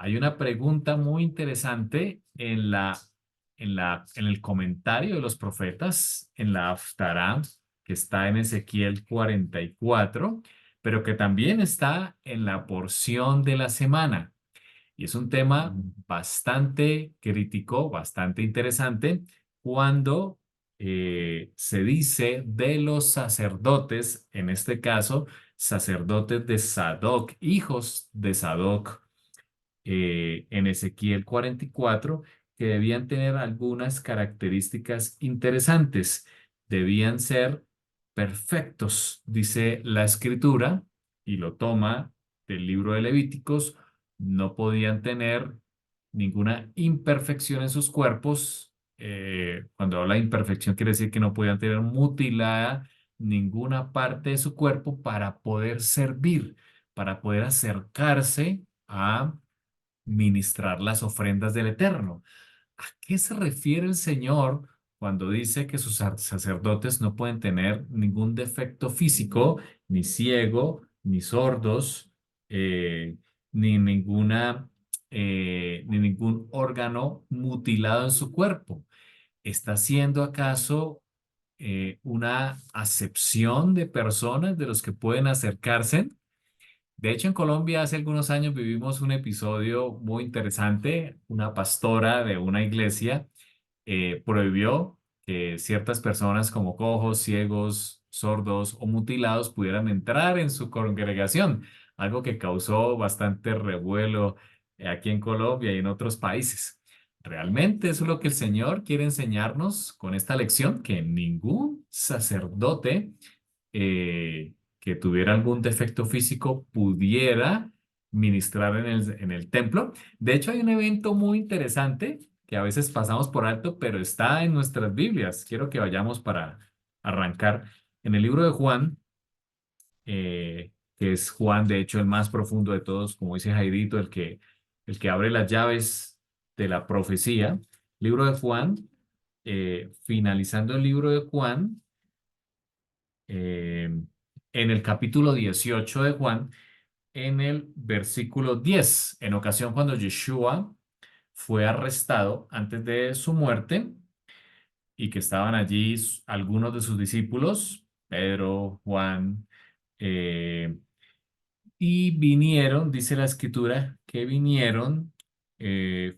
Hay una pregunta muy interesante en el comentario de los profetas, en la Haftará, que está en Ezequiel 44, pero que también está en la porción de la semana. Y es un tema bastante crítico, bastante interesante, cuando se dice de los sacerdotes, en este caso, sacerdotes de Sadoc, hijos de Sadoc, en Ezequiel 44, que debían tener algunas características interesantes. Debían ser perfectos, dice la escritura, y lo toma del libro de Levíticos. No podían tener ninguna imperfección en sus cuerpos. Cuando habla de imperfección, quiere decir que no podían tener mutilada ninguna parte de su cuerpo para poder servir, para poder acercarse a ministrar las ofrendas del Eterno. ¿A qué se refiere el Señor cuando dice que sus sacerdotes no pueden tener ningún defecto físico, ni ciego, ni sordos, eh, ni ni ningún órgano mutilado en su cuerpo? ¿Está haciendo acaso una acepción de personas de los que pueden acercarse? De hecho, en Colombia hace algunos años vivimos un episodio muy interesante. Una pastora de una iglesia prohibió que ciertas personas como cojos, ciegos, sordos o mutilados pudieran entrar en su congregación, algo que causó bastante revuelo aquí en Colombia y en otros países. Realmente eso es lo que el Señor quiere enseñarnos con esta lección, que ningún sacerdote que tuviera algún defecto físico pudiera ministrar en el templo. De hecho, hay un evento muy interesante que a veces pasamos por alto, pero está en nuestras Biblias. Quiero que vayamos para arrancar. En el libro de Juan, que es Juan, de hecho, el más profundo de todos, como dice Jairito, el que abre las llaves de la profecía. Libro de Juan, finalizando el libro de Juan, eh, en el capítulo 18 de Juan, en el versículo 10, en ocasión cuando Yeshua fue arrestado antes de su muerte y que estaban allí algunos de sus discípulos, Pedro, Juan, eh, y vinieron, dice la escritura, que vinieron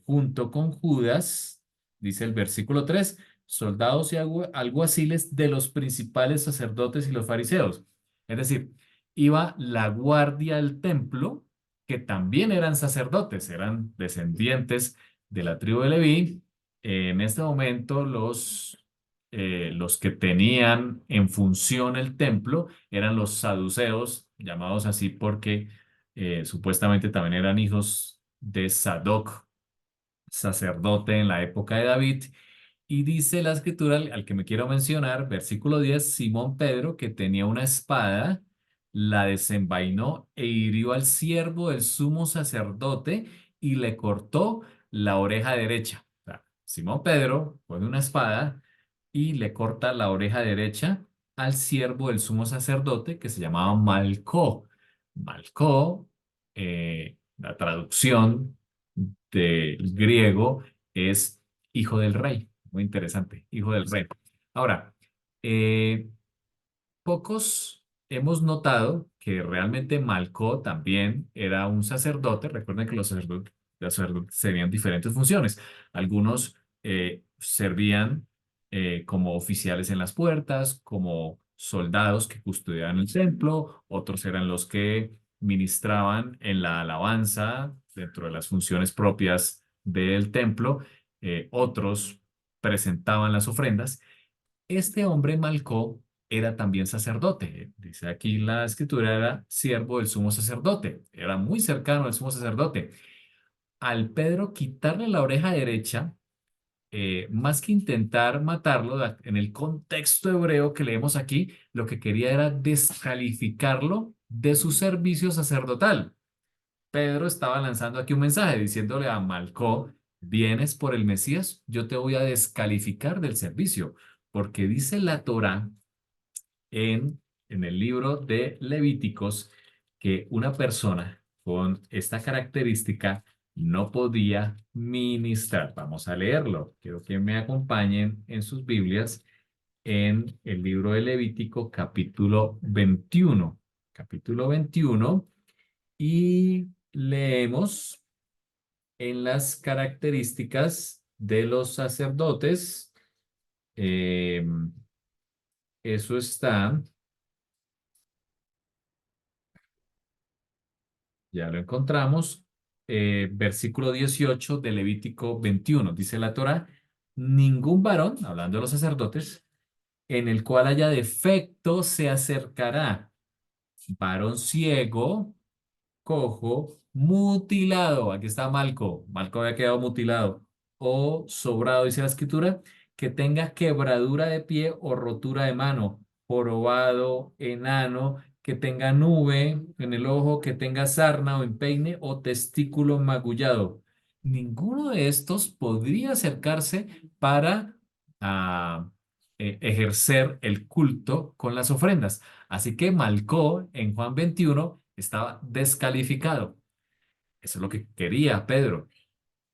junto con Judas, dice el versículo 3, soldados y alguaciles de los principales sacerdotes y los fariseos. Es decir, iba la guardia del templo, que también eran sacerdotes, eran descendientes de la tribu de Leví. En este momento, los que tenían en función el templo eran los saduceos, llamados así porque supuestamente también eran hijos de Sadoc, sacerdote en la época de David. Y dice la escritura, al que me quiero mencionar, versículo 10, Simón Pedro, que tenía una espada, la desenvainó e hirió al siervo del sumo sacerdote y le cortó la oreja derecha. O sea, Simón Pedro pone una espada y le corta la oreja derecha al siervo del sumo sacerdote que se llamaba Malcó. Malcó, la traducción del griego es hijo del rey. Muy interesante, hijo del rey. Ahora, eh, pocos hemos notado que realmente Malcó también era un sacerdote. Recuerden que los sacerdotes tenían diferentes funciones. Algunos servían como oficiales en las puertas, como soldados que custodiaban el templo, otros eran los que ministraban en la alabanza dentro de las funciones propias del templo, otros presentaban las ofrendas. Este hombre Malcó era también sacerdote. Dice aquí la escritura, era siervo del sumo sacerdote. Era muy cercano al sumo sacerdote. Al Pedro quitarle la oreja derecha, más que intentar matarlo, en el contexto hebreo que leemos aquí, lo que quería era descalificarlo de su servicio sacerdotal. Pedro estaba lanzando aquí un mensaje diciéndole a Malcó, vienes por el Mesías, yo te voy a descalificar del servicio, porque dice la Torá en el libro de Levíticos que una persona con esta característica no podía ministrar. Vamos a leerlo. Quiero que me acompañen en sus Biblias en el libro de Levítico, capítulo 21. Capítulo 21. Y leemos en las características de los sacerdotes. eh, Eso está, ya lo encontramos. Versículo 18 de Levítico 21. Dice la Torá, ningún varón, hablando de los sacerdotes, en el cual haya defecto se acercará. Varón ciego, cojo, mutilado. Aquí está Malco. Malco había quedado mutilado. O sobrado, dice la escritura, que tenga quebradura de pie o rotura de mano, jorobado, enano, que tenga nube en el ojo, que tenga sarna o empeine o testículo magullado. Ninguno de estos podría acercarse para ah, ejercer el culto con las ofrendas. Así que Malcó en Juan 21 estaba descalificado. Eso es lo que quería Pedro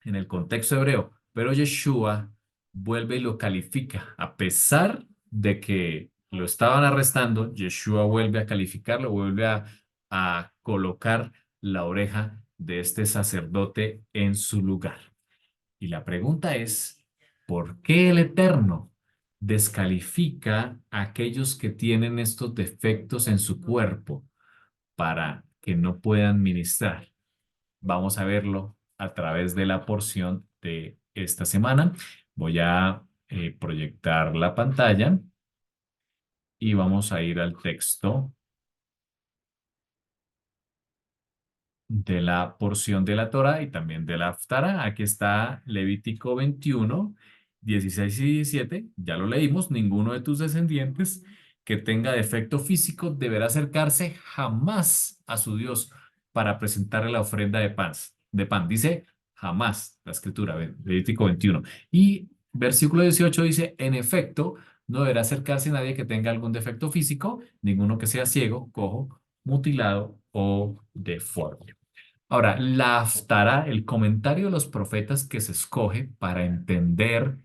en el contexto hebreo. Pero Yeshua vuelve y lo califica. A pesar de que lo estaban arrestando, Yeshua vuelve a calificarlo, vuelve a colocar la oreja de este sacerdote en su lugar. Y la pregunta es, ¿por qué el Eterno descalifica a aquellos que tienen estos defectos en su cuerpo para que no puedan ministrar? Vamos a verlo a través de la porción de esta semana. Voy a proyectar la pantalla y vamos a ir al texto de la porción de la Torá y también de la Haftara. Aquí está Levítico 21, 16 y 17. Ya lo leímos. Ninguno de tus descendientes que tenga defecto físico deberá acercarse jamás a su Dios para presentarle la ofrenda de pan. Dice jamás la escritura, Levítico 21. Y versículo 18 dice, en efecto, no deberá acercarse nadie que tenga algún defecto físico, ninguno que sea ciego, cojo, mutilado o deforme. Ahora, la Haftará, el comentario de los profetas que se escoge para entender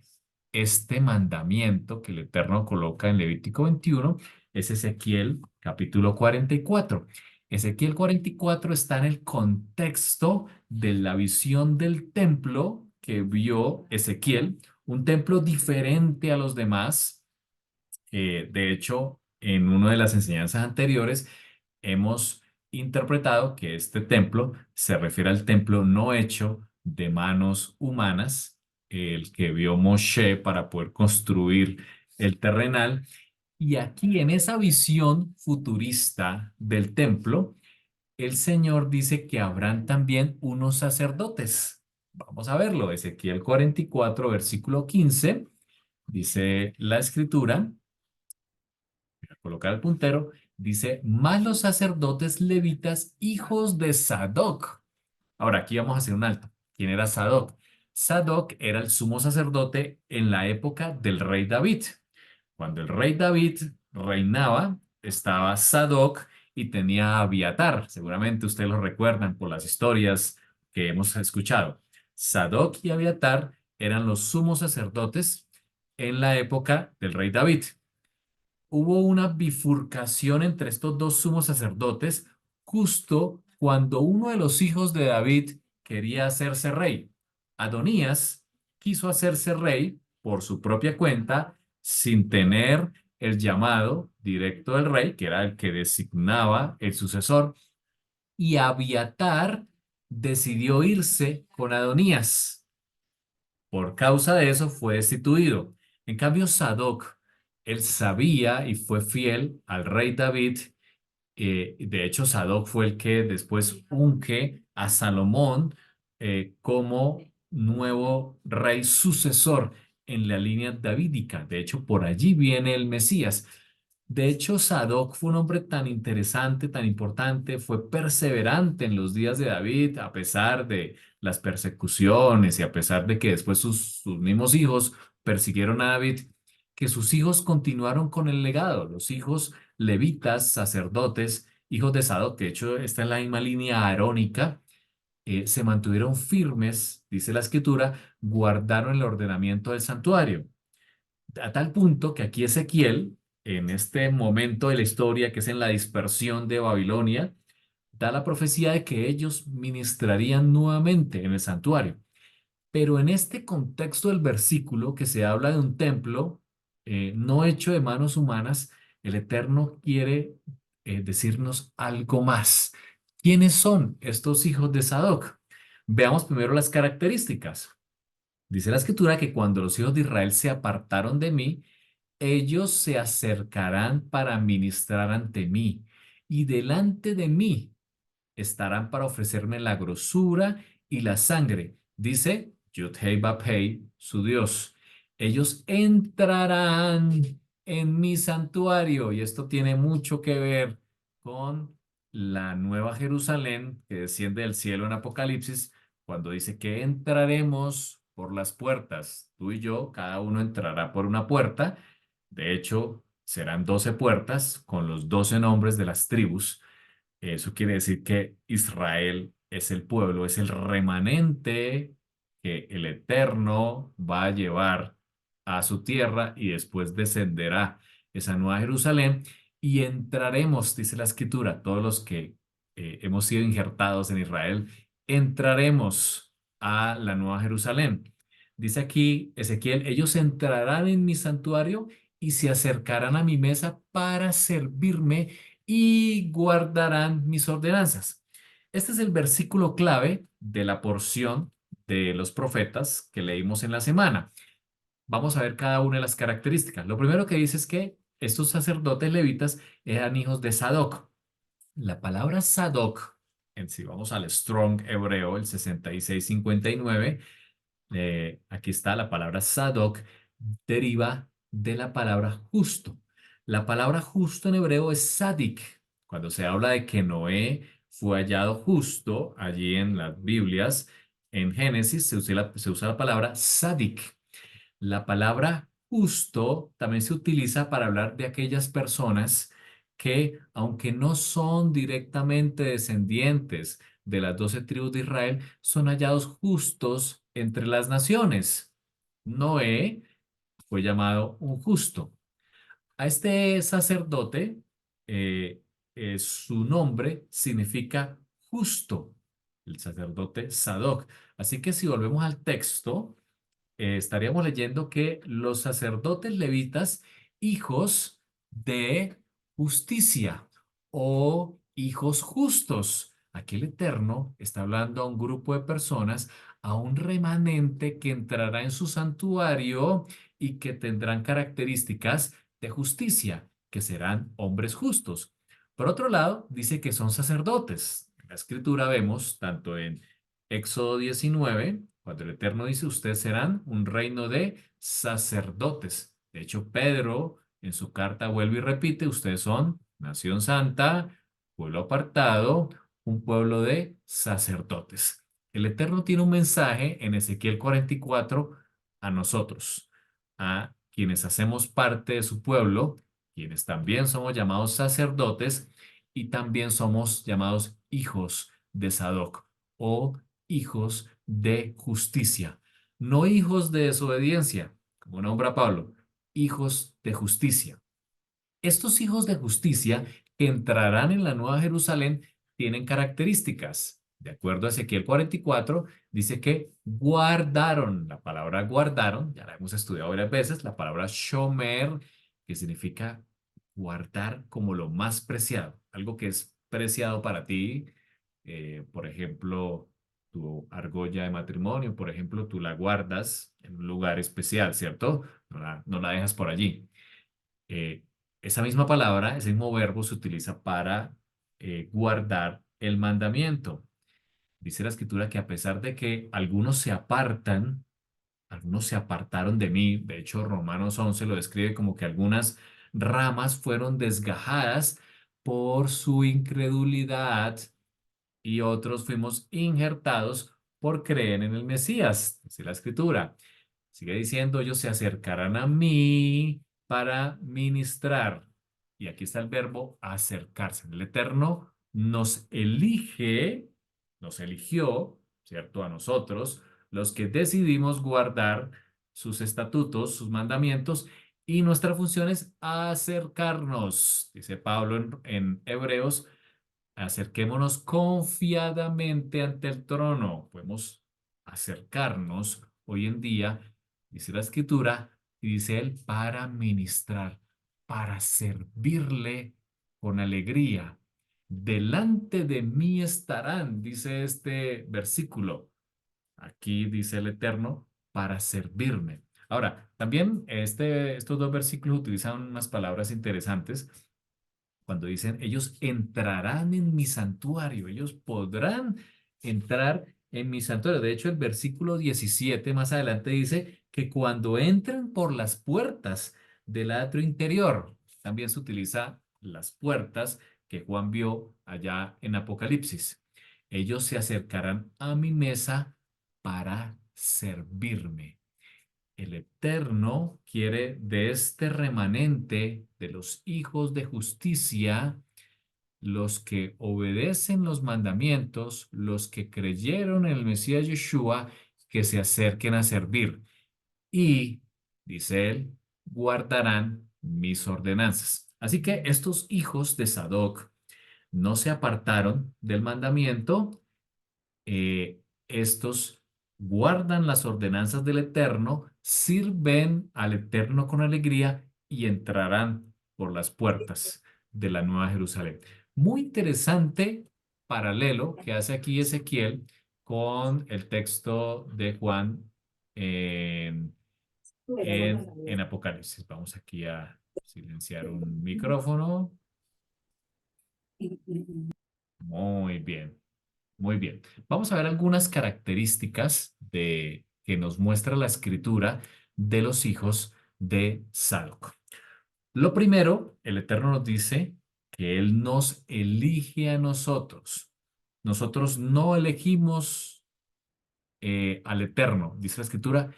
este mandamiento que el Eterno coloca en Levítico 21 es Ezequiel capítulo 44. Ezequiel 44 está en el contexto de la visión del templo que vio Ezequiel, un templo diferente a los demás. De hecho, en una de las enseñanzas anteriores hemos interpretado que este templo se refiere al templo no hecho de manos humanas, el que vio Moshe para poder construir el terrenal. Y aquí en esa visión futurista del templo, el Señor dice que habrán también unos sacerdotes. Vamos a verlo. Ezequiel 44, versículo 15, dice la escritura colocar el puntero, dice, más los sacerdotes levitas, hijos de Sadoc. Ahora, aquí vamos a hacer un alto. ¿Quién era Sadoc? Sadoc era el sumo sacerdote en la época del rey David. Cuando el rey David reinaba, estaba Sadoc y tenía a Abiatar. Seguramente ustedes lo recuerdan por las historias que hemos escuchado. Sadoc y Abiatar eran los sumos sacerdotes en la época del rey David. Hubo una bifurcación entre estos dos sumos sacerdotes justo cuando uno de los hijos de David quería hacerse rey. Adonías quiso hacerse rey por su propia cuenta sin tener el llamado directo del rey, que era el que designaba el sucesor, y Abiatar decidió irse con Adonías. Por causa de eso fue destituido. En cambio, Sadoc, él sabía y fue fiel al rey David. De hecho, Sadoc fue el que después unge a Salomón como nuevo rey sucesor en la línea davídica. De hecho, por allí viene el Mesías. De hecho, Sadoc fue un hombre tan interesante, tan importante, fue perseverante en los días de David, a pesar de las persecuciones y a pesar de que después sus mismos hijos persiguieron a David, que sus hijos continuaron con el legado, los hijos levitas, sacerdotes, hijos de Sadoc, que de hecho está en la misma línea arónica, se mantuvieron firmes, dice la escritura, guardaron el ordenamiento del santuario. A tal punto que aquí Ezequiel, en este momento de la historia que es en la dispersión de Babilonia, da la profecía de que ellos ministrarían nuevamente en el santuario. Pero en este contexto del versículo que se habla de un templo no hecho de manos humanas, el Eterno quiere decirnos algo más. ¿Quiénes son estos hijos de Sadoc? Veamos primero las características. Dice la escritura que cuando los hijos de Israel se apartaron de mí, ellos se acercarán para ministrar ante mí y delante de mí estarán para ofrecerme la grosura y la sangre, dice Yud-Heh Vah-Heh, su Dios. Ellos entrarán en mi santuario y esto tiene mucho que ver con la nueva Jerusalén que desciende del cielo en Apocalipsis, cuando dice que entraremos por las puertas. Tú y yo, cada uno entrará por una puerta. De hecho, serán 12 puertas con los 12 nombres de las tribus. Eso quiere decir que Israel es el pueblo, es el remanente que el Eterno va a llevar a su tierra y después descenderá esa nueva Jerusalén y entraremos, dice la Escritura, todos los que hemos sido injertados en Israel, entraremos a la nueva Jerusalén. Dice aquí Ezequiel, ellos entrarán en mi santuario y se acercarán a mi mesa para servirme y guardarán mis ordenanzas. Este es el versículo clave de la porción de los profetas que leímos en la semana. Vamos a ver cada una de las características. Lo primero que dice es que estos sacerdotes levitas eran hijos de Sadoc. La palabra Sadoc, en si vamos al Strong hebreo, el 6659, aquí está la palabra Sadoc, deriva de la palabra justo. La palabra justo en hebreo es sadik. Cuando se habla de que Noé fue hallado justo, allí en las Biblias, en Génesis se usa la palabra sadik. La palabra justo también se utiliza para hablar de aquellas personas que, aunque no son directamente descendientes de las 12 tribus de Israel, son hallados justos entre las naciones. Noé fue llamado un justo. A este sacerdote, eh, su nombre significa justo, el sacerdote Sadoc. Así que si volvemos al texto, estaríamos leyendo que los sacerdotes levitas, hijos de justicia o hijos justos. Aquí el Eterno está hablando a un grupo de personas, a un remanente que entrará en su santuario y que tendrán características de justicia, que serán hombres justos. Por otro lado, dice que son sacerdotes. En la escritura vemos, tanto en Éxodo 19, cuando el Eterno dice, ustedes serán un reino de sacerdotes. De hecho, Pedro en su carta vuelve y repite, ustedes son nación santa, pueblo apartado, un pueblo de sacerdotes. El Eterno tiene un mensaje en Ezequiel 44 a nosotros, a quienes hacemos parte de su pueblo, quienes también somos llamados sacerdotes y también somos llamados hijos de Sadoc o hijos de justicia, no hijos de desobediencia, como nombra Pablo, hijos de justicia. Estos hijos de justicia que entrarán en la Nueva Jerusalén tienen características. De acuerdo a Ezequiel 44, dice que guardaron, la palabra guardaron, ya la hemos estudiado varias veces, la palabra shomer, que significa guardar como lo más preciado, algo que es preciado para ti, por ejemplo, tu argolla de matrimonio, por ejemplo, tú la guardas en un lugar especial, ¿cierto? No la dejas por allí. Eh, esa misma palabra, ese mismo verbo se utiliza para guardar el mandamiento. Dice la escritura que a pesar de que algunos se apartan, algunos se apartaron de mí, de hecho Romanos 11 lo describe como que algunas ramas fueron desgajadas por su incredulidad y otros fuimos injertados por creer en el Mesías, dice la escritura. Sigue diciendo, ellos se acercarán a mí para ministrar. Y aquí está el verbo acercarse. El Eterno nos elige nos eligió, ¿cierto? A nosotros, los que decidimos guardar sus estatutos, sus mandamientos, y nuestra función es acercarnos, dice Pablo en Hebreos, acerquémonos confiadamente ante el trono. Podemos acercarnos hoy en día, dice la Escritura, y dice él, para ministrar, para servirle con alegría. Delante de mí estarán, dice este versículo. Aquí dice el Eterno, para servirme. Ahora, también estos dos versículos utilizan unas palabras interesantes cuando dicen, ellos entrarán en mi santuario, ellos podrán entrar en mi santuario. De hecho, el versículo 17 más adelante dice que cuando entren por las puertas del atrio interior, también se utiliza las puertas que Juan vio allá en Apocalipsis. Ellos se acercarán a mi mesa para servirme. El Eterno quiere de este remanente de los hijos de justicia, los que obedecen los mandamientos, los que creyeron en el Mesías Yeshua, que se acerquen a servir. Y, dice él, guardarán mis ordenanzas. Así que estos hijos de Sadoc no se apartaron del mandamiento, estos guardan las ordenanzas del Eterno, sirven al Eterno con alegría y entrarán por las puertas de la Nueva Jerusalén. Muy interesante paralelo que hace aquí Ezequiel con el texto de Juan en Apocalipsis. Vamos aquí a silenciar un micrófono. Muy bien. Muy bien. Vamos a ver algunas características que nos muestra la escritura de los hijos de Sadoc. Lo primero, el Eterno nos dice que Él nos elige a nosotros. Nosotros no elegimos al Eterno, dice la escritura,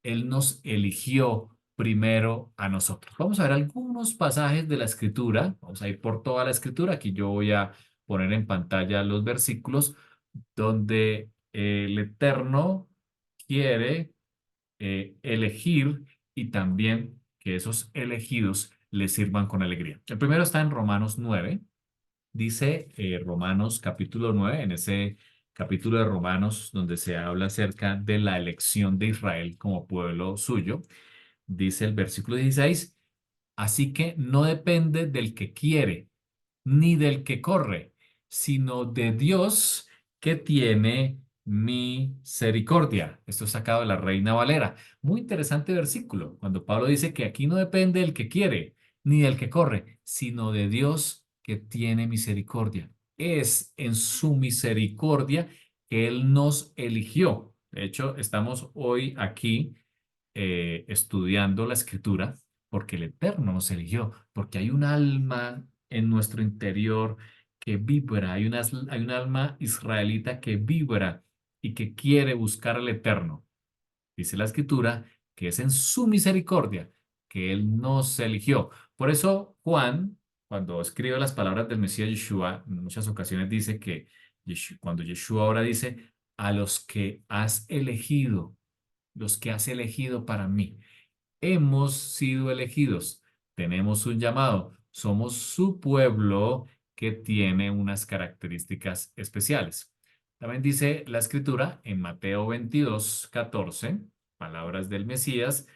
Él nos eligió primero a nosotros. Vamos a ver algunos pasajes de la escritura, vamos a ir por toda la escritura, aquí yo voy a poner en pantalla los versículos donde el Eterno quiere elegir y también que esos elegidos le sirvan con alegría. El primero está en Romanos 9. Dice Romanos capítulo 9, en ese capítulo de Romanos donde se habla acerca de la elección de Israel como pueblo suyo, dice el versículo 16, así que no depende del que quiere ni del que corre, sino de Dios que tiene misericordia. Esto es sacado de la Reina Valera. Muy interesante versículo, cuando Pablo dice que aquí no depende del que quiere, ni del que corre, sino de Dios que tiene misericordia. Es en su misericordia que Él nos eligió. De hecho, estamos hoy aquí estudiando la escritura porque el Eterno nos eligió, porque hay un alma en nuestro interior que vibra, hay un alma israelita que vibra y que quiere buscar al Eterno. Dice la escritura que es en su misericordia que Él nos eligió. Por eso Juan, cuando escribe las palabras del Mesías Yeshua, en muchas ocasiones dice que cuando Yeshua ahora dice, a los que has elegido, los que has elegido para mí. Hemos sido elegidos, tenemos un llamado, somos su pueblo que tiene unas características especiales. También dice la escritura en Mateo 22:14, palabras del Mesías,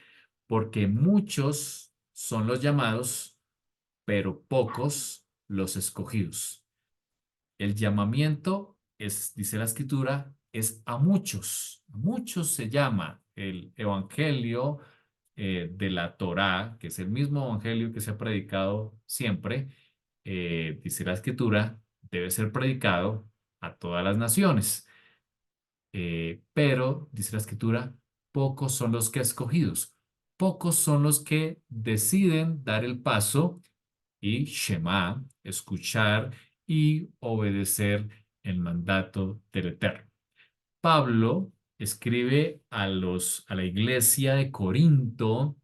porque muchos son los llamados, pero pocos los escogidos. El llamamiento es, dice la escritura, es a muchos se llama el evangelio de la Torá, que es el mismo evangelio que se ha predicado siempre, dice la escritura, debe ser predicado a todas las naciones. Pero, dice la escritura, pocos son los que escogidos, pocos son los que deciden dar el paso y Shema, escuchar y obedecer el mandato del Eterno. Pablo escribe a la iglesia de Corinto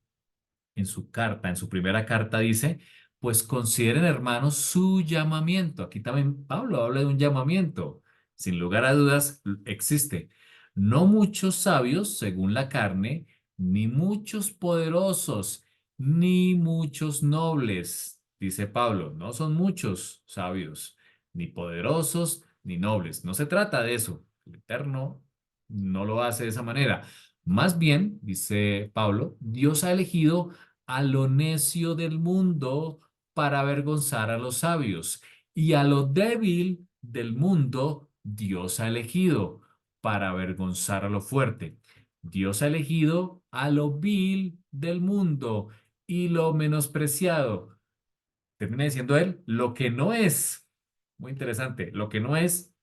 en su carta, en su primera carta dice, pues consideren hermanos su llamamiento. Aquí también Pablo habla de un llamamiento. Sin lugar a dudas, existe. No muchos sabios, según la carne, ni muchos poderosos, ni muchos nobles, dice Pablo. No son muchos sabios, ni poderosos, ni nobles. No se trata de eso. El Eterno no lo hace de esa manera. Más bien, dice Pablo, Dios ha elegido a lo necio del mundo para avergonzar a los sabios y a lo débil del mundo Dios ha elegido para avergonzar a lo fuerte. Dios ha elegido a lo vil del mundo y lo menospreciado. Termina diciendo él, lo que no es, muy interesante, lo que no es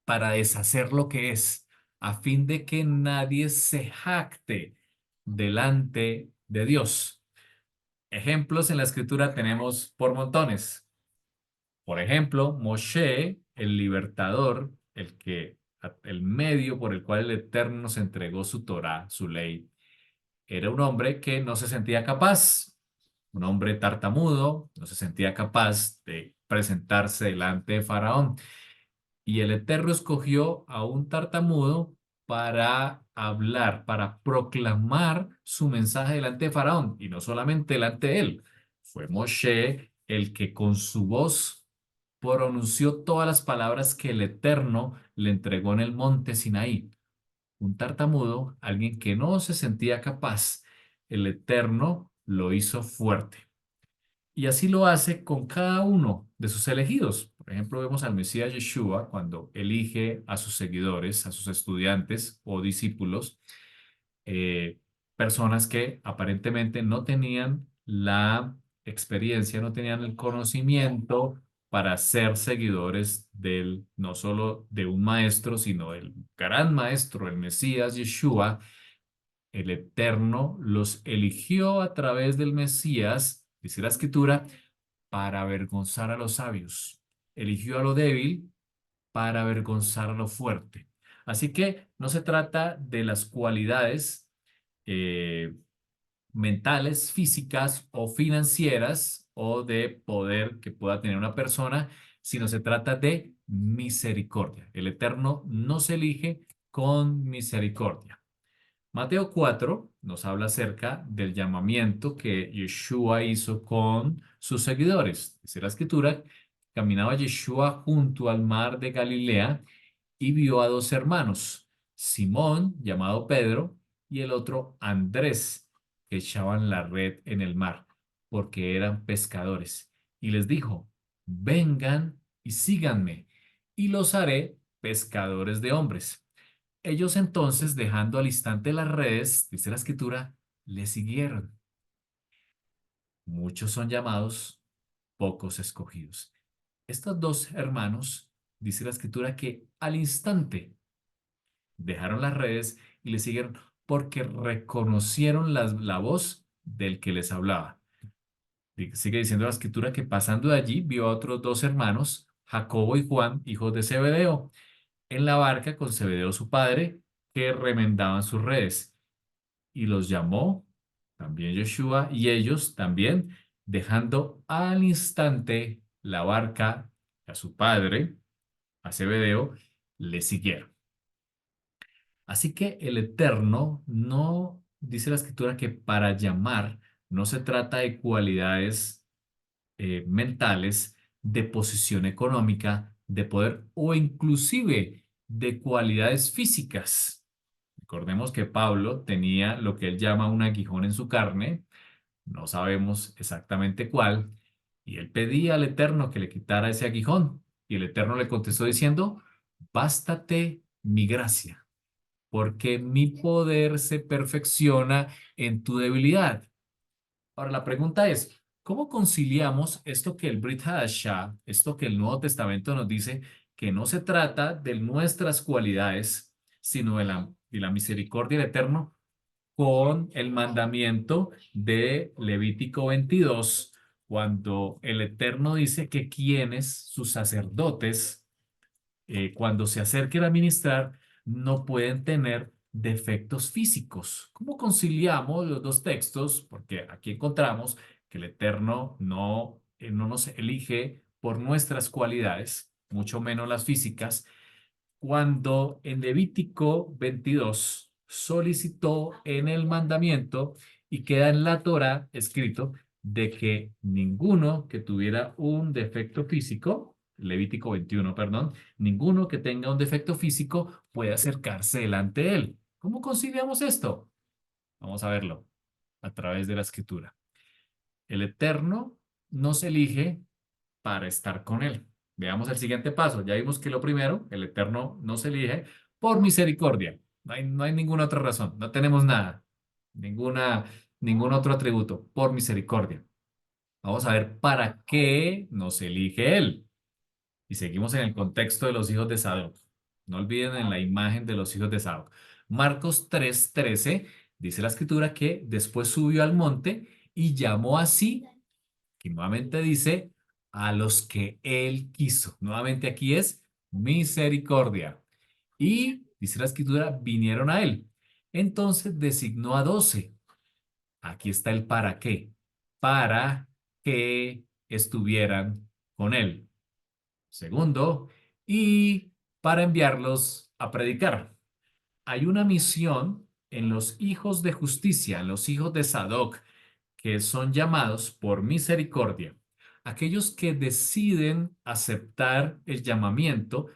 para deshacer lo que es, a fin de que nadie se jacte delante de Dios. Ejemplos en la escritura tenemos por montones. Por ejemplo, Moshe, el libertador, el medio por el cual el Eterno nos entregó su Torá, su ley, era un hombre que no se sentía capaz, un hombre tartamudo, no se sentía capaz de presentarse delante de Faraón. Y el Eterno escogió a un tartamudo para hablar, para proclamar su mensaje delante de Faraón, y no solamente delante de él. Fue Moshe el que con su voz pronunció todas las palabras que el Eterno le entregó en el monte Sinaí. Un tartamudo, alguien que no se sentía capaz, el Eterno lo hizo fuerte. Y así lo hace con cada uno de sus elegidos. Por ejemplo, vemos al Mesías Yeshua cuando elige a sus seguidores, a sus estudiantes o discípulos, eh, personas que aparentemente no tenían la experiencia, no tenían el conocimiento para ser seguidores del, no solo de un maestro, sino del gran maestro, el Mesías Yeshua. El Eterno los eligió a través del Mesías, dice la Escritura, para avergonzar a los sabios. Eligió a lo débil para avergonzar a lo fuerte. Así que no se trata de las cualidades eh, mentales, físicas o financieras o de poder que pueda tener una persona, sino se trata de misericordia. El Eterno nos elige con misericordia. Mateo 4 nos habla acerca del llamamiento que Yeshua hizo con sus seguidores. Dice la escritura, caminaba Yeshua junto al mar de Galilea y vio a dos hermanos, Simón, llamado Pedro, y el otro Andrés, que echaban la red en el mar, porque eran pescadores. Y les dijo, vengan y síganme, y los haré pescadores de hombres. Ellos entonces, dejando al instante las redes, dice la escritura, le siguieron. Muchos son llamados, pocos escogidos. Estos dos hermanos, dice la escritura, que al instante dejaron las redes y le siguieron porque reconocieron la voz del que les hablaba. Sigue diciendo la escritura que pasando de allí vio a otros dos hermanos, Jacobo y Juan, hijos de Zebedeo, en la barca con Zebedeo su padre, que remendaban sus redes. Y los llamó también Joshua y ellos también, dejando al instante la barca a su padre, a Zebedeo, le siguieron. Así que el Eterno no dice la escritura que para llamar no se trata de cualidades mentales, de posición económica, de poder o inclusive de cualidades físicas. Recordemos que Pablo tenía lo que él llama un aguijón en su carne, no sabemos exactamente cuál, y él pedía al Eterno que le quitara ese aguijón, y el Eterno le contestó diciendo, bástate mi gracia, porque mi poder se perfecciona en tu debilidad. Ahora, la pregunta es, ¿cómo conciliamos esto que el Brit Hadashah, esto que el Nuevo Testamento nos dice, que no se trata de nuestras cualidades, sino de la misericordia del Eterno, con el mandamiento de Levítico 22, cuando el Eterno dice que quienes, sus sacerdotes, cuando se acerquen a ministrar, no pueden tener defectos físicos? ¿Cómo conciliamos los dos textos? Porque aquí encontramos que el Eterno no nos elige por nuestras cualidades, mucho menos las físicas, cuando en Levítico 22 solicitó en el mandamiento y queda en la Torá escrito de que ninguno que tuviera un defecto físico, Levítico 21, perdón, ninguno que tenga un defecto físico puede acercarse delante de él. ¿Cómo conciliamos esto? Vamos a verlo a través de la escritura. El Eterno nos elige para estar con Él. Veamos el siguiente paso. Ya vimos que lo primero, el Eterno nos elige por misericordia. No hay ninguna otra razón. No tenemos nada. Ninguna, ningún otro atributo. Por misericordia. Vamos a ver para qué nos elige Él. Y seguimos en el contexto de los hijos de Sadoc. No olviden en la imagen de los hijos de Sadoc. Marcos 3:13 dice la escritura que después subió al monte y llamó así, que nuevamente dice, a los que él quiso. Nuevamente aquí es misericordia. Y dice la escritura, vinieron a él. Entonces designó a 12. Aquí está el para qué. Para que estuvieran con él. Segundo, y para enviarlos a predicar. Hay una misión en los hijos de justicia, en los hijos de Sadoc, que son llamados por misericordia. Aquellos que deciden aceptar el llamamiento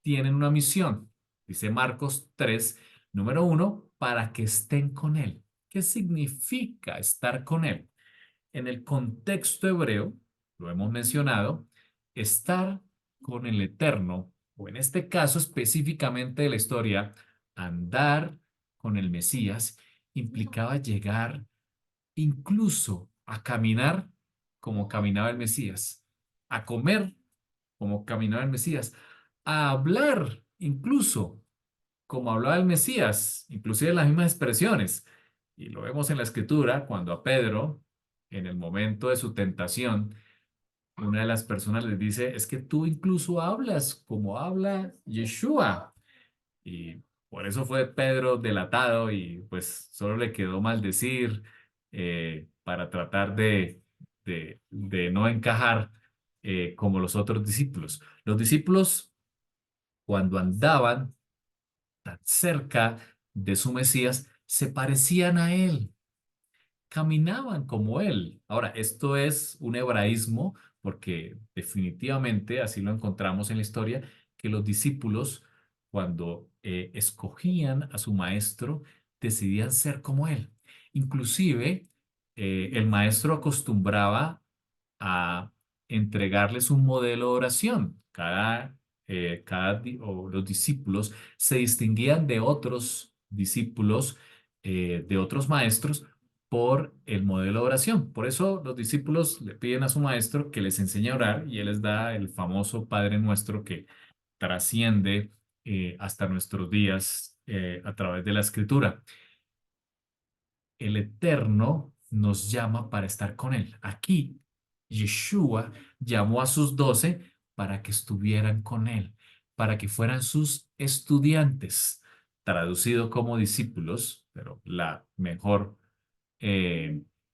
tienen una misión. Dice Marcos 3, número 1, para que estén con Él. ¿Qué significa estar con Él? En el contexto hebreo, lo hemos mencionado, estar con el Eterno, o en este caso específicamente de la historia, andar con el Mesías, implicaba llegar incluso a caminar como caminaba el Mesías, a comer como caminaba el Mesías, a hablar incluso como hablaba el Mesías, inclusive las mismas expresiones. Y lo vemos en la escritura cuando a Pedro, en el momento de su tentación, una de las personas le dice, es que tú incluso hablas como habla Yeshua. Y por eso fue Pedro delatado y pues solo le quedó maldecir para tratar de no encajar como los otros discípulos. Los discípulos, cuando andaban tan cerca de su Mesías, se parecían a él, caminaban como él. Ahora, esto es un hebraísmo porque definitivamente, así lo encontramos en la historia, que los discípulos, cuando escogían a su maestro, decidían ser como él. Inclusive, el maestro acostumbraba a entregarles un modelo de oración. O los discípulos se distinguían de otros discípulos, de otros maestros, por el modelo de oración. Por eso los discípulos le piden a su maestro que les enseñe a orar y él les da el famoso Padre Nuestro que trasciende hasta nuestros días a través de la Escritura. El Eterno nos llama para estar con Él. Aquí, Yeshua llamó a sus 12 para que estuvieran con Él, para que fueran sus estudiantes, traducido como discípulos, pero la mejor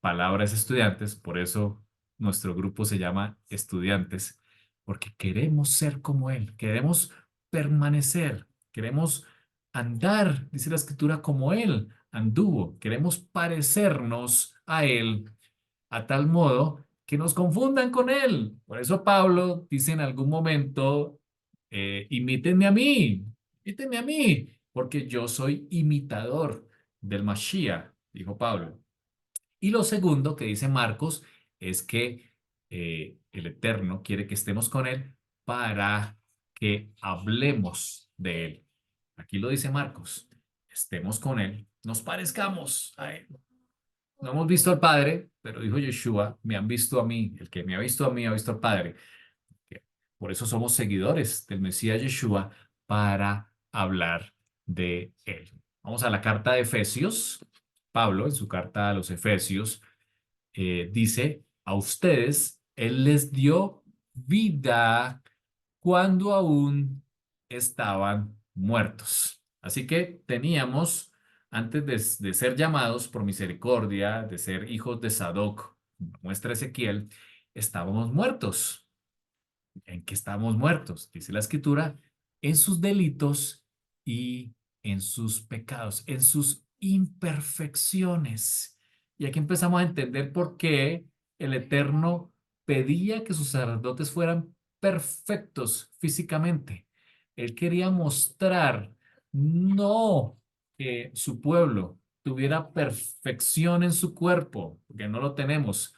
palabra es estudiantes, por eso nuestro grupo se llama estudiantes, porque queremos ser como Él, queremos permanecer, queremos andar, dice la escritura, como Él anduvo, queremos parecernos a Él a tal modo que nos confundan con Él. Por eso Pablo dice en algún momento, imítenme a mí, porque yo soy imitador del Mashiach, dijo Pablo. Y lo segundo que dice Marcos es que el Eterno quiere que estemos con Él para que hablemos de Él. Aquí lo dice Marcos, estemos con Él, nos parezcamos a Él. No hemos visto al Padre, pero dijo Yeshua, me han visto a mí, el que me ha visto a mí ha visto al Padre. Por eso somos seguidores del Mesías Yeshua para hablar de Él. Vamos a la carta de Efesios. Pablo, en su carta a los Efesios, dice, a ustedes Él les dio vida cuando aún estaban muertos. Así que teníamos, antes de ser llamados por misericordia, de ser hijos de Sadoc, muestra Ezequiel, estábamos muertos. ¿En qué estábamos muertos? Dice la escritura, en sus delitos y en sus pecados, en sus imperfecciones. Y aquí empezamos a entender por qué el Eterno pedía que sus sacerdotes fueran perfectos físicamente. Él quería mostrar no que su pueblo tuviera perfección en su cuerpo, porque no lo tenemos,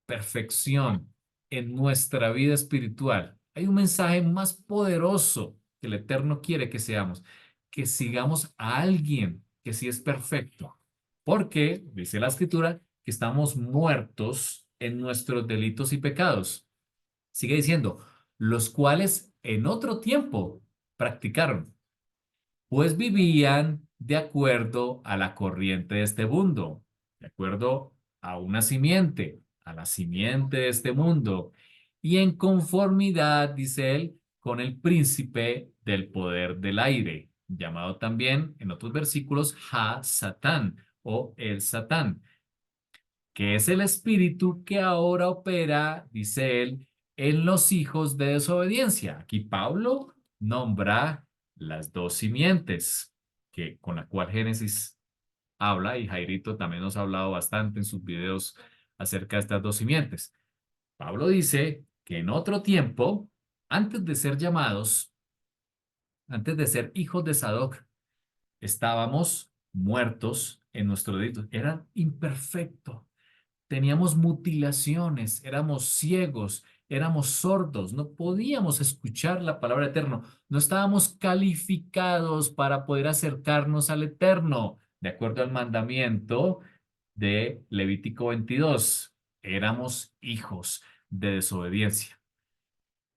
perfección en nuestra vida espiritual. Hay un mensaje más poderoso que el Eterno quiere que seamos, que sigamos a alguien que sí es perfecto, porque dice la Escritura que estamos muertos en nuestros delitos y pecados. Sigue diciendo, los cuales en otro tiempo practicaron, pues vivían de acuerdo a la corriente de este mundo, de acuerdo a la simiente de este mundo, y en conformidad, dice él, con el príncipe del poder del aire, llamado también en otros versículos Ha-Satán o el Satán, que es el espíritu que ahora opera, dice él, en los hijos de desobediencia. Aquí Pablo nombra las dos simientes que, con la cual Génesis habla, y Jairito también nos ha hablado bastante en sus videos acerca de estas dos simientes. Pablo dice que en otro tiempo, antes de ser llamados, antes de ser hijos de Sadoc, estábamos muertos en nuestros delitos. Eran imperfectos. Teníamos mutilaciones, éramos ciegos, éramos sordos, no podíamos escuchar la palabra eterno, no estábamos calificados para poder acercarnos al eterno, de acuerdo al mandamiento de Levítico 22. Éramos hijos de desobediencia.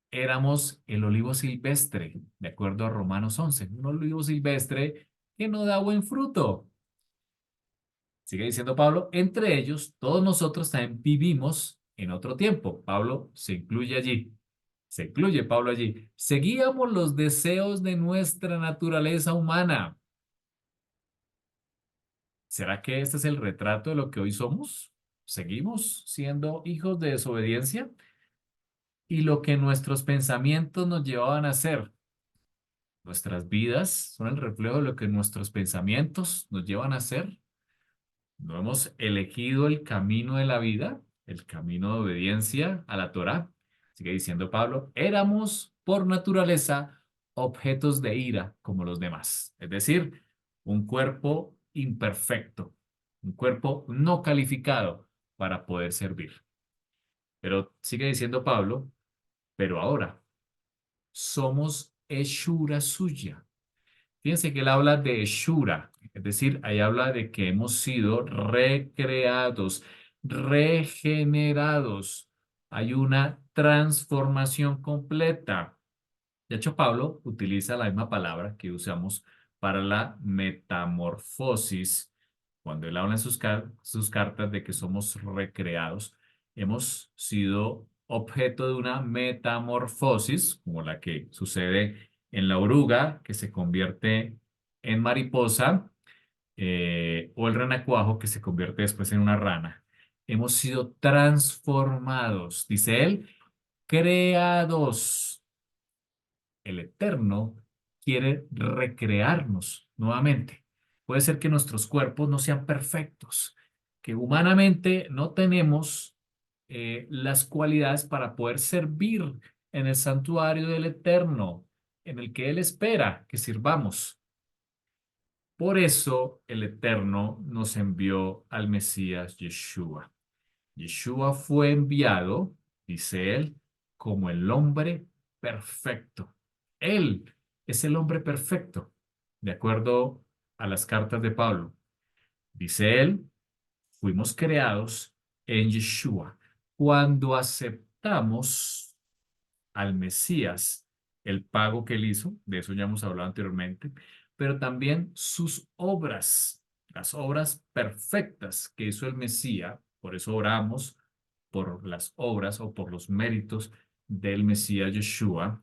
Éramos el olivo silvestre, de acuerdo a Romanos 11, un olivo silvestre que no da buen fruto. Sigue diciendo Pablo, entre ellos, todos nosotros también vivimos en otro tiempo. Pablo se incluye allí. Se incluye Pablo allí. Seguíamos los deseos de nuestra naturaleza humana. ¿Será que este es el retrato de lo que hoy somos? ¿Seguimos siendo hijos de desobediencia? Y lo que nuestros pensamientos nos llevaban a hacer. Nuestras vidas son el reflejo de lo que nuestros pensamientos nos llevan a hacer. No hemos elegido el camino de la vida, el camino de obediencia a la Torá. Sigue diciendo Pablo, éramos por naturaleza objetos de ira como los demás. Es decir, un cuerpo imperfecto, un cuerpo no calificado para poder servir. Pero sigue diciendo Pablo, pero ahora somos hechura suya. Fíjense que él habla de Shura, es decir, ahí habla de que hemos sido recreados, regenerados. Hay una transformación completa. De hecho, Pablo utiliza la misma palabra que usamos para la metamorfosis. Cuando él habla en sus cartas de que somos recreados, hemos sido objeto de una metamorfosis, como la que sucede en la oruga, que se convierte en mariposa, o el renacuajo, que se convierte después en una rana. Hemos sido transformados, dice él, creados. El Eterno quiere recrearnos nuevamente. Puede ser que nuestros cuerpos no sean perfectos, que humanamente no tenemos las cualidades para poder servir en el santuario del Eterno, en el que Él espera que sirvamos. Por eso el Eterno nos envió al Mesías Yeshua. Yeshua fue enviado, dice él, como el hombre perfecto. Él es el hombre perfecto, de acuerdo a las cartas de Pablo. Dice él, fuimos creados en Yeshua. Cuando aceptamos al Mesías, el pago que él hizo, de eso ya hemos hablado anteriormente, pero también sus obras, las obras perfectas que hizo el Mesías, por eso oramos por las obras o por los méritos del Mesías Yeshua.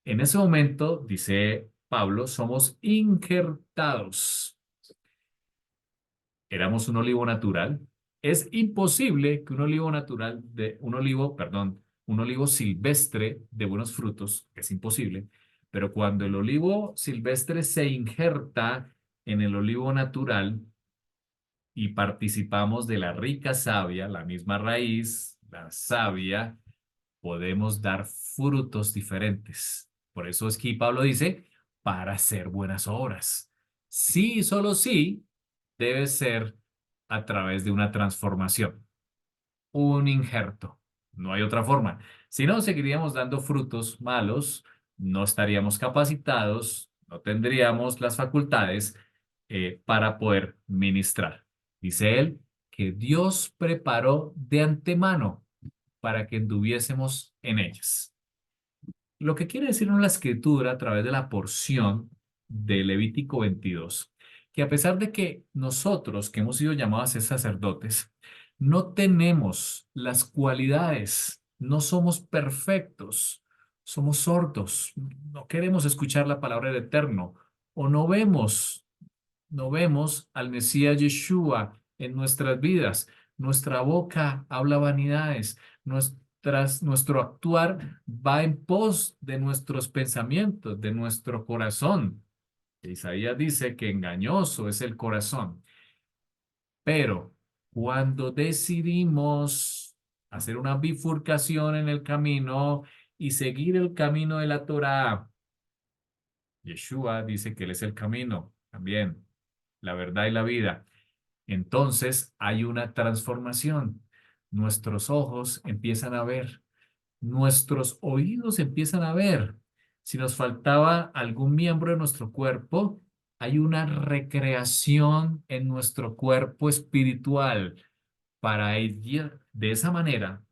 En ese momento, dice Pablo, somos injertados. Éramos un olivo natural. Es imposible que un olivo natural, un olivo silvestre de buenos frutos, es imposible, Pero cuando el olivo silvestre se injerta en el olivo natural y participamos de la rica savia, la misma raíz, la savia, podemos dar frutos diferentes. Por eso es que Pablo dice, para hacer buenas obras. Sí, solo sí, debe ser a través de una transformación, un injerto. No hay otra forma. Si no, seguiríamos dando frutos malos, no estaríamos capacitados, no tendríamos las facultades para poder ministrar. Dice él que Dios preparó de antemano para que anduviésemos en ellas. Lo que quiere decirnos la escritura a través de la porción de Levítico 22, que a pesar de que nosotros, que hemos sido llamados a ser sacerdotes, no tenemos las cualidades, no somos perfectos, somos sordos, no queremos escuchar la palabra del Eterno o no vemos al Mesías Yeshua en nuestras vidas. Nuestra boca habla vanidades, nuestro actuar va en pos de nuestros pensamientos, de nuestro corazón. Isaías dice que engañoso es el corazón, pero cuando decidimos hacer una bifurcación en el camino y seguir el camino de la Torá, Yeshua dice que Él es el camino también, la verdad y la vida. Entonces hay una transformación. Nuestros ojos empiezan a ver, nuestros oídos empiezan a ver. Si nos faltaba algún miembro de nuestro cuerpo, hay una recreación en nuestro cuerpo espiritual para ir de esa manera,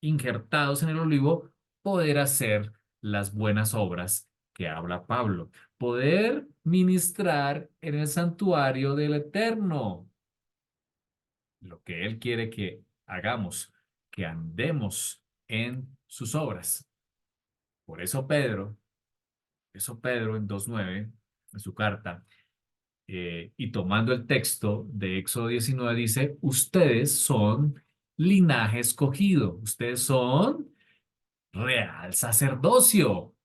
injertados en el olivo, poder hacer las buenas obras que habla Pablo, poder ministrar en el santuario del Eterno, lo que Él quiere que hagamos, que andemos en sus obras. Por eso Pedro en 2:9, en su carta, y tomando el texto de Éxodo 19, dice, ustedes son linaje escogido, ustedes son real sacerdocio,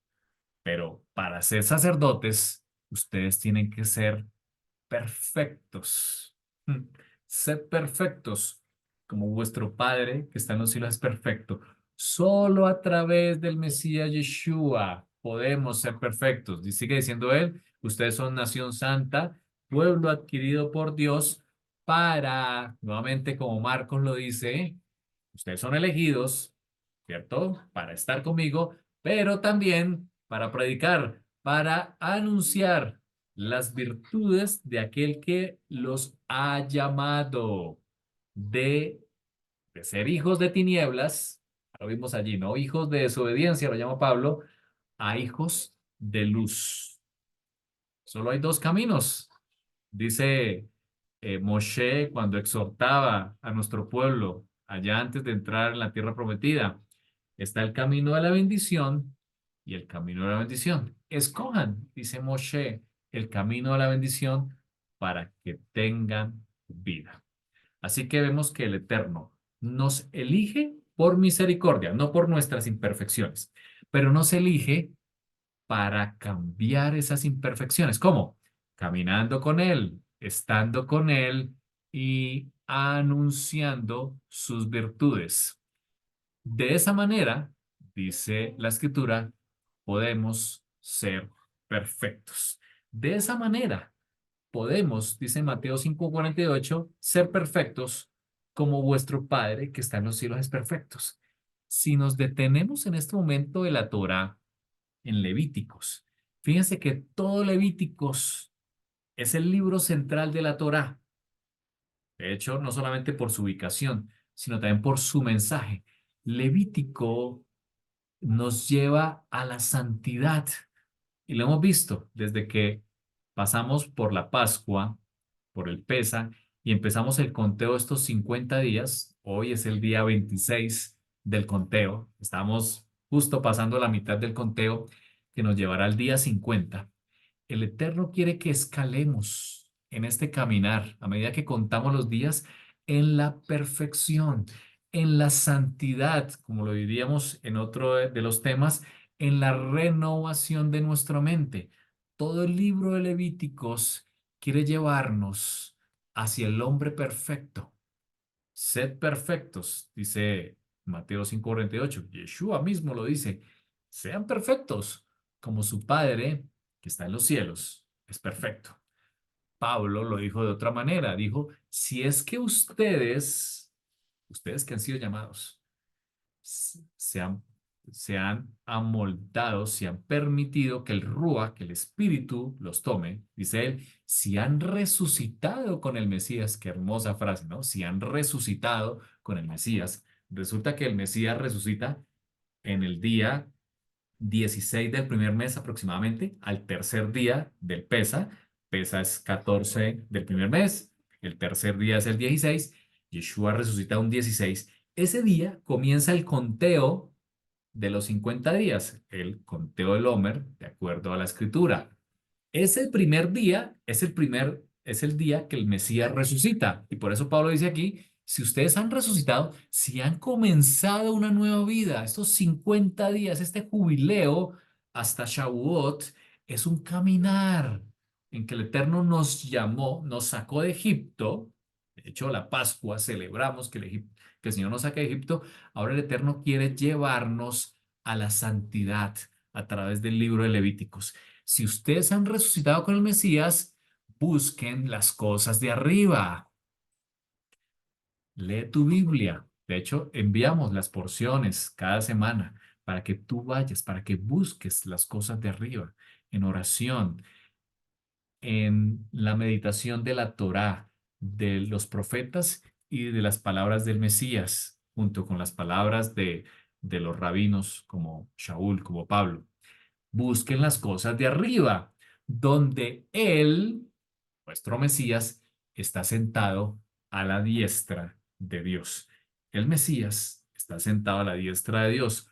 pero para ser sacerdotes, ustedes tienen que ser perfectos. Sed perfectos, como vuestro Padre que está en los cielos es perfecto. Solo a través del Mesías Yeshua podemos ser perfectos. Y sigue diciendo él, ustedes son nación santa, pueblo adquirido por Dios para, nuevamente como Marcos lo dice, ustedes son elegidos, ¿cierto? Para estar conmigo, pero también para predicar, para anunciar las virtudes de aquel que los ha llamado de, de ser hijos de tinieblas, lo vimos allí, ¿no? Hijos de desobediencia, lo llama Pablo, a hijos de luz. Solo hay dos caminos, dice Moshe cuando exhortaba a nuestro pueblo allá antes de entrar en la tierra prometida. Está el camino de la bendición y el camino de la bendición. Escojan, dice Moshe, el camino de la bendición para que tengan vida. Así que vemos que el Eterno nos elige por misericordia, no por nuestras imperfecciones, pero nos elige para cambiar esas imperfecciones. ¿Cómo? Caminando con Él, estando con Él y anunciando sus virtudes. De esa manera, dice la Escritura, podemos ser perfectos. De esa manera, podemos, dice Mateo 5:48, ser perfectos como vuestro Padre que está en los cielos es perfectos. Si nos detenemos en este momento de la Torah, en Levíticos. Fíjense que todo Levíticos es el libro central de la Torá. De hecho, no solamente por su ubicación, sino también por su mensaje. Levítico nos lleva a la santidad. Y lo hemos visto desde que pasamos por la Pascua, por el Pesa, y empezamos el conteo de estos 50 días. Hoy es el día 26 del conteo. Estamos justo pasando la mitad del conteo que nos llevará al día 50. El Eterno quiere que escalemos en este caminar a medida que contamos los días en la perfección, en la santidad, como lo diríamos en otro de los temas, en la renovación de nuestra mente. Todo el libro de Levíticos quiere llevarnos hacia el hombre perfecto. Sed perfectos, dice Mateo 5:48. Yeshua mismo lo dice. Sean perfectos, como su Padre que está en los cielos es perfecto. Pablo lo dijo de otra manera. Dijo, si es que ustedes que han sido llamados, s- se han, se han amoldado, se han permitido que el Rúa, que el Espíritu los tome, dice él, si han resucitado con el Mesías, qué hermosa frase, ¿no? Si han resucitado con el Mesías, resulta que el Mesías resucita en el día 16 del primer mes aproximadamente, al tercer día del Pesa. Pesa es 14 del primer mes, el tercer día es el 16, Yeshua resucita un 16. Ese día comienza el conteo de los 50 días, el conteo del Homer, de acuerdo a la escritura. Es el primer día, es el día que el Mesías resucita. Y por eso Pablo dice aquí, si ustedes han resucitado, si han comenzado una nueva vida, estos 50 días, este jubileo hasta Shavuot, es un caminar en que el Eterno nos llamó, nos sacó de Egipto. De hecho, la Pascua celebramos que el Señor nos saque de Egipto. Ahora el Eterno quiere llevarnos a la santidad a través del libro de Levíticos. Si ustedes han resucitado con el Mesías, busquen las cosas de arriba. Lee tu Biblia. De hecho, enviamos las porciones cada semana para que tú vayas, para que busques las cosas de arriba, en oración, en la meditación de la Torá, de los profetas y de las palabras del Mesías, junto con las palabras de los rabinos como Shaul, como Pablo. Busquen las cosas de arriba, donde Él, nuestro Mesías, está sentado a la diestra de Dios. El Mesías está sentado a la diestra de Dios.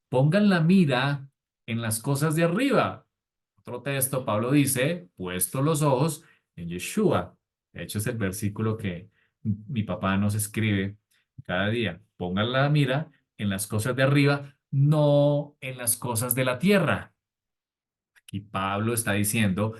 Pongan la mira en las cosas de arriba. Otro texto, Pablo dice, puesto los ojos en Yeshua. De hecho, es el versículo que mi papá nos escribe cada día. Pongan la mira en las cosas de arriba, no en las cosas de la tierra. Aquí Pablo está diciendo,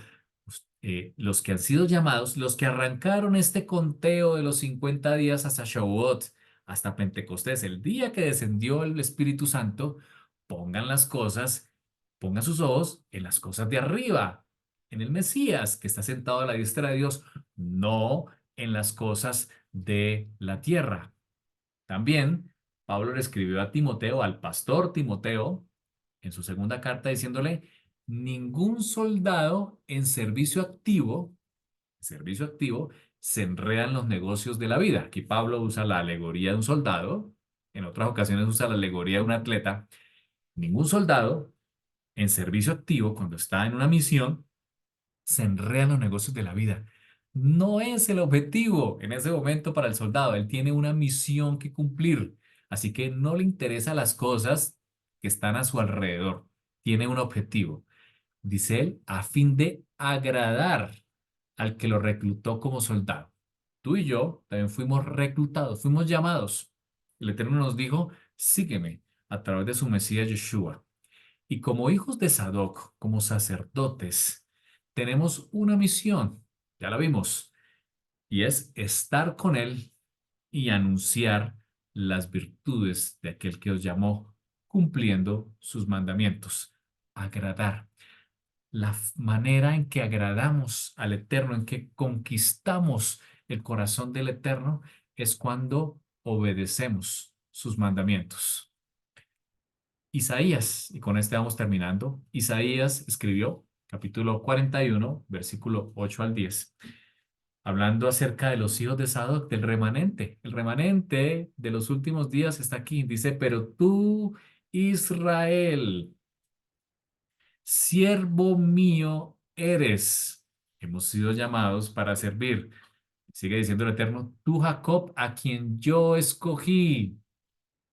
los que han sido llamados, los que arrancaron este conteo de los 50 días hasta Shavuot, hasta Pentecostés, el día que descendió el Espíritu Santo, pongan las cosas, pongan sus ojos en las cosas de arriba, en el Mesías que está sentado a la diestra de Dios, no en las cosas de la tierra. También Pablo le escribió a Timoteo, al pastor Timoteo, en su segunda carta diciéndole, ningún soldado servicio activo, se enreda en los negocios de la vida. Aquí Pablo usa la alegoría de un soldado, en otras ocasiones usa la alegoría de un atleta. Ningún soldado en servicio activo, cuando está en una misión, se enreda en los negocios de la vida. No es el objetivo en ese momento para el soldado. Él tiene una misión que cumplir. Así que no le interesan las cosas que están a su alrededor. Tiene un objetivo, dice él, a fin de agradar al que lo reclutó como soldado. Tú y yo también fuimos reclutados, fuimos llamados. El Eterno nos dijo, sígueme a través de su Mesías Yeshua. Y como hijos de Sadoc, como sacerdotes, tenemos una misión, ya la vimos, y es estar con Él y anunciar las virtudes de aquel que os llamó, cumpliendo sus mandamientos. Agradar. Manera en que agradamos al Eterno, en que conquistamos el corazón del Eterno, es cuando obedecemos sus mandamientos. Isaías, y con este vamos terminando, Isaías escribió capítulo 41, versículo 8 al 10, hablando acerca de los hijos de Sadoc, del remanente. El remanente de los últimos días está aquí. Dice, pero tú, Israel, siervo mío eres. Hemos sido llamados para servir. Sigue diciendo el Eterno, tú Jacob, a quien yo escogí,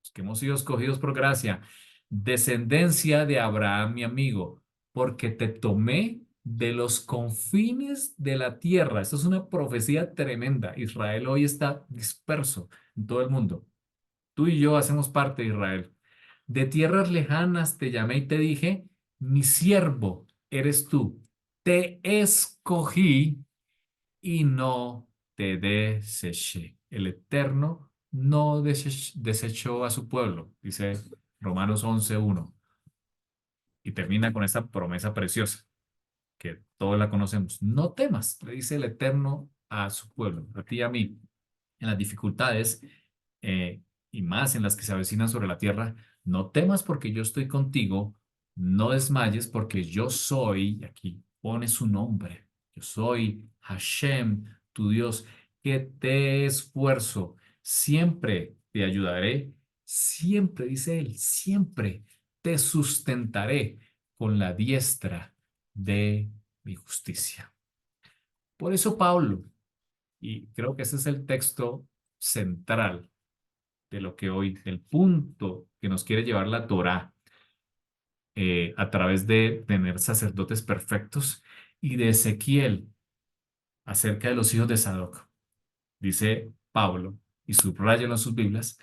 los que hemos sido escogidos por gracia, descendencia de Abraham, mi amigo, porque te tomé de los confines de la tierra. Esto es una profecía tremenda. Israel hoy está disperso en todo el mundo. Tú y yo hacemos parte de Israel. De tierras lejanas te llamé y te dije, mi siervo eres tú. Te escogí y no te deseché. El Eterno no desechó a su pueblo, dice Romanos 11:1. Y termina con esta promesa preciosa, que todos la conocemos. No temas, le dice el Eterno a su pueblo, a ti y a mí, en las dificultades eh, y más en las que se avecinan sobre la tierra. No temas porque yo estoy contigo, no desmayes porque yo soy, y aquí pone su nombre, yo soy Hashem, tu Dios, que te esfuerzo, siempre te ayudaré, siempre, dice él, siempre te sustentaré con la diestra de mi justicia. Por eso Pablo, y creo que ese es el texto central de lo que hoy, del punto que nos quiere llevar la Torá a través de tener sacerdotes perfectos, y de Ezequiel acerca de los hijos de Sadoc. Dice Pablo, y subráyenlo en sus Biblias,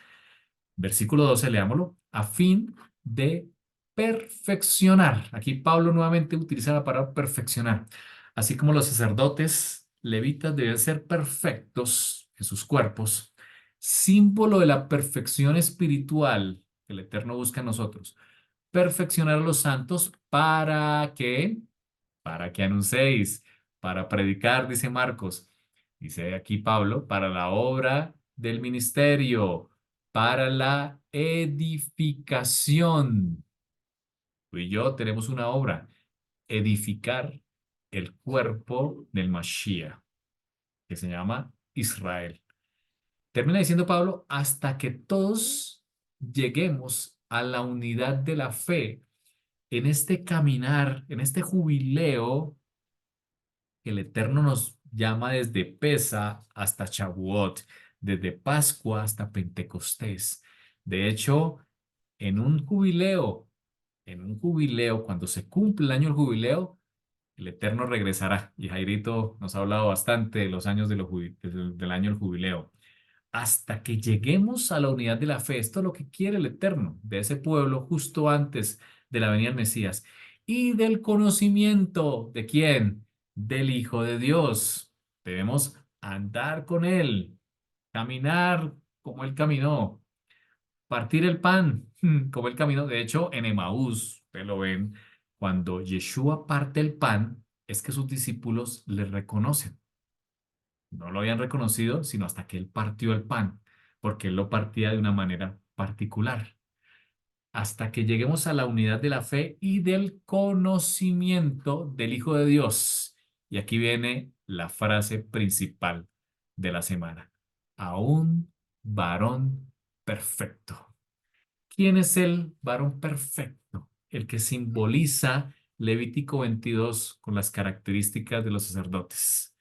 versículo 12, leámoslo, a fin de perfeccionar. Aquí Pablo nuevamente utiliza la palabra perfeccionar. Así como los sacerdotes levitas deben ser perfectos en sus cuerpos, símbolo de la perfección espiritual que el Eterno busca en nosotros. Perfeccionar a los santos para que anunciéis, para predicar, dice Marcos. Dice aquí Pablo, para la obra del ministerio, para la edificación. Tú y yo tenemos una obra, edificar el cuerpo del Mashiach, que se llama Israel. Termina diciendo Pablo, hasta que todos lleguemos a la unidad de la fe en este caminar, en este jubileo que el Eterno nos llama desde Pesa hasta Shavuot, desde Pascua hasta Pentecostés. De hecho, en un jubileo, cuando se cumple el año del jubileo, el Eterno regresará. Y Jairito nos ha hablado bastante de los años del año del jubileo. Hasta que lleguemos a la unidad de la fe. Esto es lo que quiere el Eterno de ese pueblo justo antes de la venida del Mesías. Y del conocimiento, ¿de quién? Del Hijo de Dios. Debemos andar con Él, caminar como Él caminó, partir el pan como Él caminó. De hecho, en Emaús, ustedes lo ven, cuando Yeshua parte el pan, es que sus discípulos le reconocen. No lo habían reconocido sino hasta que Él partió el pan, porque Él lo partía de una manera particular. Hasta que lleguemos a la unidad de la fe y del conocimiento del Hijo de Dios. Y aquí viene la frase principal de la semana. A un varón perfecto. ¿Quién es el varón perfecto? El que simboliza Levítico 22 con las características de los sacerdotes.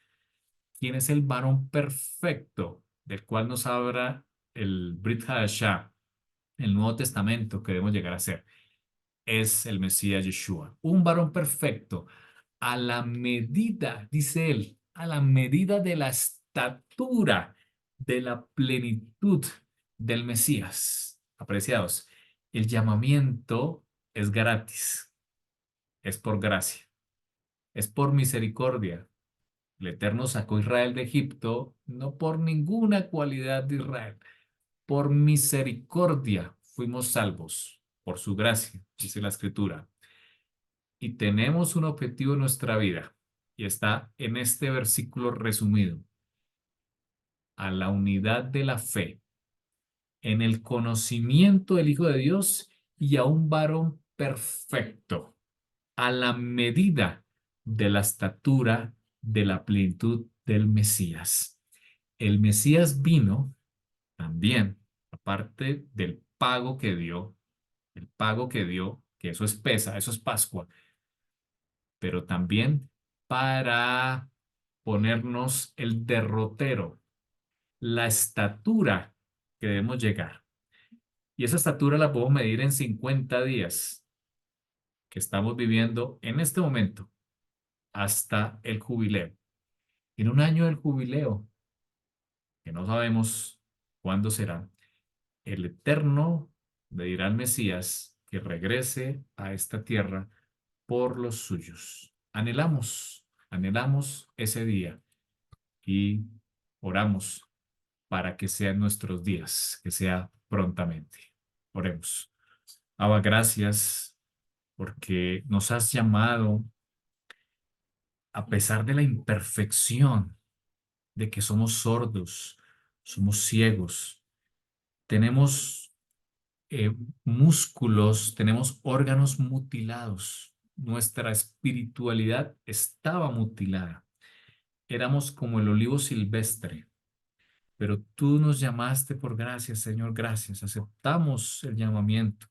¿Quién es el varón perfecto del cual nos habla el Brit Hadashah, el Nuevo Testamento que debemos llegar a ser? Es el Mesías Yeshua, un varón perfecto a la medida, dice él, a la medida de la estatura de la plenitud del Mesías. Apreciados, el llamamiento es gratis, es por gracia, es por misericordia. El Eterno sacó a Israel de Egipto no por ninguna cualidad de Israel, por misericordia fuimos salvos, por su gracia, dice la Escritura. Y tenemos un objetivo en nuestra vida y está en este versículo resumido, a la unidad de la fe, en el conocimiento del Hijo de Dios y a un varón perfecto, a la medida de la estatura de la plenitud del Mesías. El Mesías vino también, aparte del pago que dio, el pago que dio, que eso es pesa, eso es Pascua, pero también para ponernos el derrotero, la estatura que debemos llegar. Y esa estatura la podemos medir en 50 días que estamos viviendo en este momento hasta el jubileo. En un año del jubileo, que no sabemos cuándo será, el Eterno le dirá al Mesías que regrese a esta tierra por los suyos. Anhelamos ese día y oramos para que sean nuestros días, que sea prontamente. Oremos. Abba, gracias porque nos has llamado a pesar de la imperfección, de que somos sordos, somos ciegos, tenemos músculos, tenemos órganos mutilados. Nuestra espiritualidad estaba mutilada. Éramos como el olivo silvestre, pero tú nos llamaste por gracia, Señor, gracias. Aceptamos el llamamiento.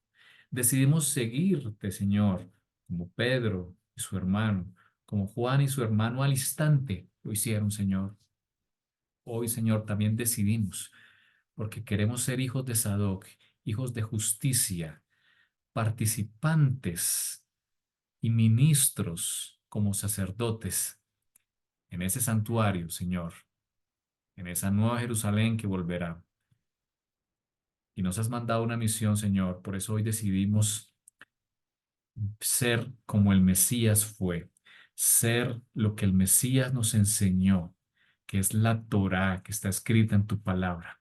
Decidimos seguirte, Señor, como Pedro y su hermano, como Juan y su hermano al instante lo hicieron, Señor. Hoy, Señor, también decidimos, porque queremos ser hijos de Sadoc, hijos de justicia, participantes y ministros como sacerdotes en ese santuario, Señor, en esa nueva Jerusalén que volverá. Y nos has mandado una misión, Señor, por eso hoy decidimos ser como el Mesías fue, ser lo que el Mesías nos enseñó, que es la Torá que está escrita en tu palabra.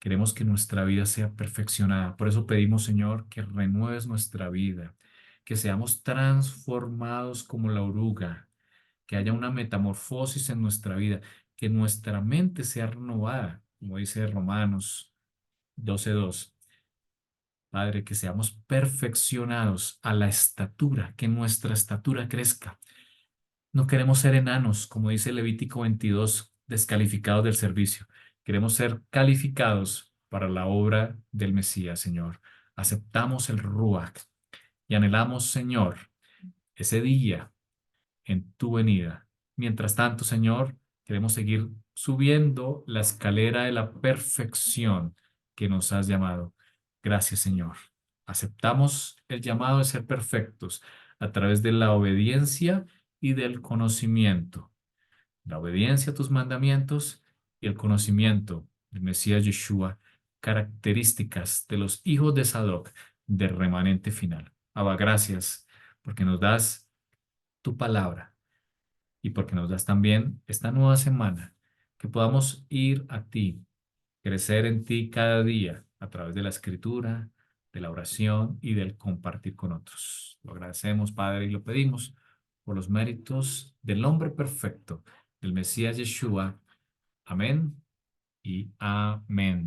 Queremos que nuestra vida sea perfeccionada. Por eso pedimos, Señor, que renueves nuestra vida, que seamos transformados como la oruga, que haya una metamorfosis en nuestra vida, que nuestra mente sea renovada, como dice Romanos 12:2. Padre, que seamos perfeccionados a la estatura, que nuestra estatura crezca. No queremos ser enanos, como dice Levítico 22, descalificados del servicio. Queremos ser calificados para la obra del Mesías, Señor. Aceptamos el Ruach y anhelamos, Señor, ese día en tu venida. Mientras tanto, Señor, queremos seguir subiendo la escalera de la perfección que nos has llamado. Gracias, Señor. Aceptamos el llamado de ser perfectos a través de la obediencia y del conocimiento. La obediencia a tus mandamientos y el conocimiento del Mesías Yeshua, características de los hijos de Sadoc, del remanente final. Abba, gracias porque nos das tu palabra y porque nos das también esta nueva semana, que podamos ir a ti, crecer en ti cada día a través de la escritura, de la oración y del compartir con otros. Lo agradecemos, Padre, y lo pedimos por los méritos del hombre perfecto, del Mesías Yeshua. Amén y amén.